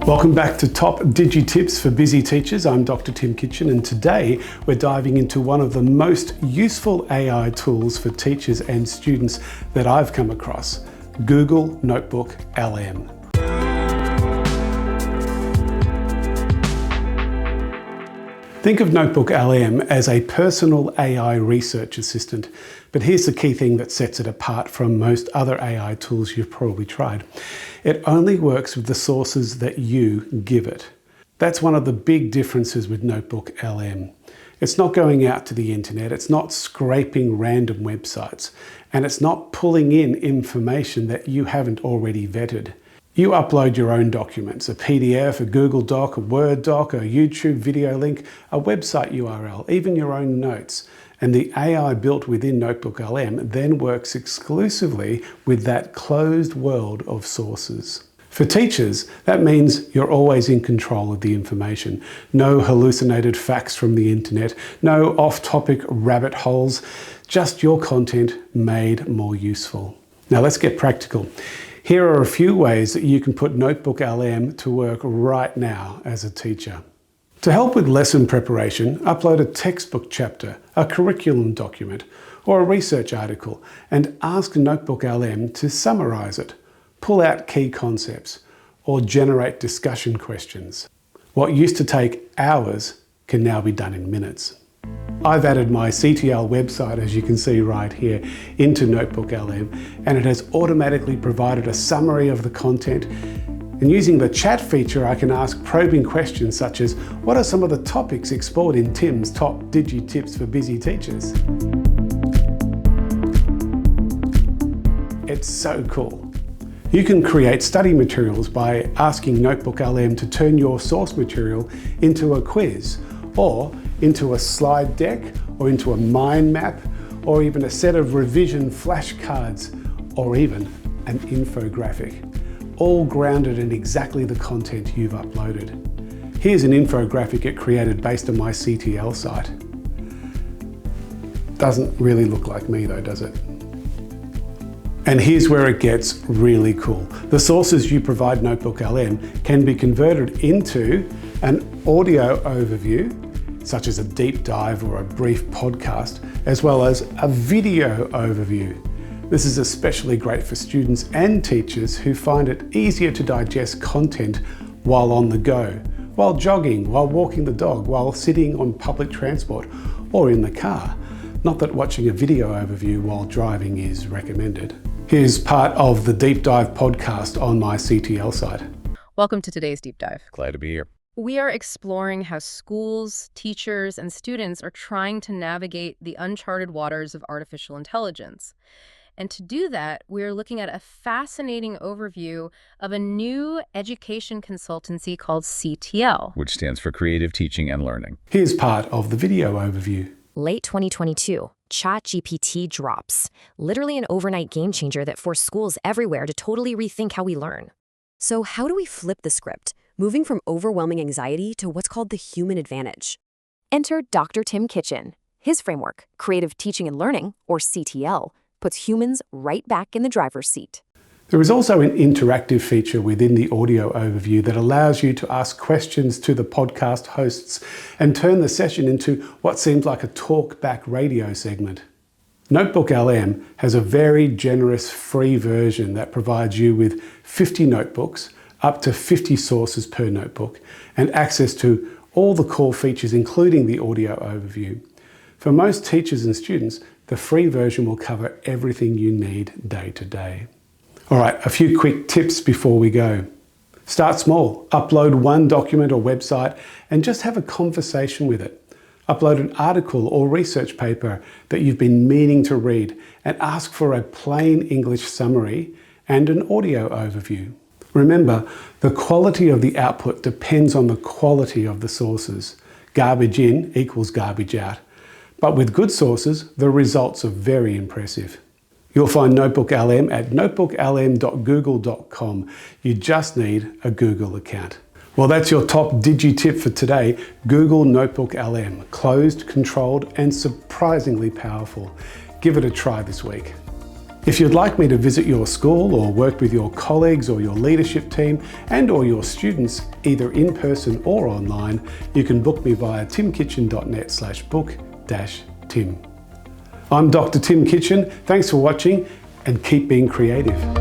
Welcome back to Top DigiTips for Busy Teachers. I'm Dr. Tim Kitchen, and today we're diving into one of the most useful AI tools for teachers and students that I've come across, Google NotebookLM. Think of NotebookLM as a personal AI research assistant, but here's the key thing that sets it apart from most other AI tools you've probably tried. It only works with the sources that you give it. That's one of the big differences with NotebookLM. It's not going out to the internet, it's not scraping random websites, and it's not pulling in information that you haven't already vetted. You upload your own documents, a PDF, a Google Doc, a Word doc, a YouTube video link, a website URL, even your own notes. And the AI built within NotebookLM then works exclusively with that closed world of sources. For teachers, that means you're always in control of the information. No hallucinated facts from the internet, no off-topic rabbit holes, just your content made more useful. Now let's get practical. Here are a few ways that you can put NotebookLM to work right now as a teacher. To help with lesson preparation, upload a textbook chapter, a curriculum document, or a research article, and ask NotebookLM to summarize it, pull out key concepts, or generate discussion questions. What used to take hours can now be done in minutes. I've added my CTL website, as you can see right here, into NotebookLM, and it has automatically provided a summary of the content. And using the chat feature, I can ask probing questions such as, what are some of the topics explored in Tim's Top DigiTips for Busy Teachers? It's so cool. You can create study materials by asking NotebookLM to turn your source material into a quiz, or into a slide deck, or into a mind map, or even a set of revision flashcards, or even an infographic, all grounded in exactly the content you've uploaded. Here's an infographic it created based on my CTL site. Doesn't really look like me though, does it? And here's where it gets really cool. The sources you provide NotebookLM can be converted into an audio overview, such as a deep dive or a brief podcast, as well as a video overview. This is especially great for students and teachers who find it easier to digest content while on the go, while jogging, while walking the dog, while sitting on public transport or in the car. Not that watching a video overview while driving is recommended. Here's part of the Deep Dive podcast on my CTL site. Welcome to today's Deep Dive. Glad to be here. We are exploring how schools, teachers, and students are trying to navigate the uncharted waters of artificial intelligence. And to do that, we're looking at a fascinating overview of a new education consultancy called CTL, which stands for Creative Teaching and Learning. Here's part of the video overview. Late 2022, ChatGPT drops. Literally an overnight game changer that forced schools everywhere to totally rethink how we learn. So how do we flip the script, moving from overwhelming anxiety to what's called the human advantage? Enter Dr. Tim Kitchen. His framework, Creative Teaching and Learning, or CTL, puts humans right back in the driver's seat. There is also an interactive feature within the audio overview that allows you to ask questions to the podcast hosts and turn the session into what seems like a talk-back radio segment. NotebookLM has a very generous free version that provides you with 50 notebooks, up to 50 sources per notebook, and access to all the core features, including the audio overview. For most teachers and students, the free version will cover everything you need day to day. All right, a few quick tips before we go. Start small. Upload one document or website and just have a conversation with it. Upload an article or research paper that you've been meaning to read and ask for a plain English summary and an audio overview. Remember, the quality of the output depends on the quality of the sources. Garbage in equals garbage out. But with good sources, the results are very impressive. You'll find NotebookLM at notebooklm.google.com. You just need a Google account. Well, that's your top DigiTip for today. Google NotebookLM, closed, controlled, and surprisingly powerful. Give it a try this week. If you'd like me to visit your school or work with your colleagues or your leadership team and/or your students, either in person or online, you can book me via timkitchen.net/book-tim. I'm Dr. Tim Kitchen. Thanks for watching and keep being creative.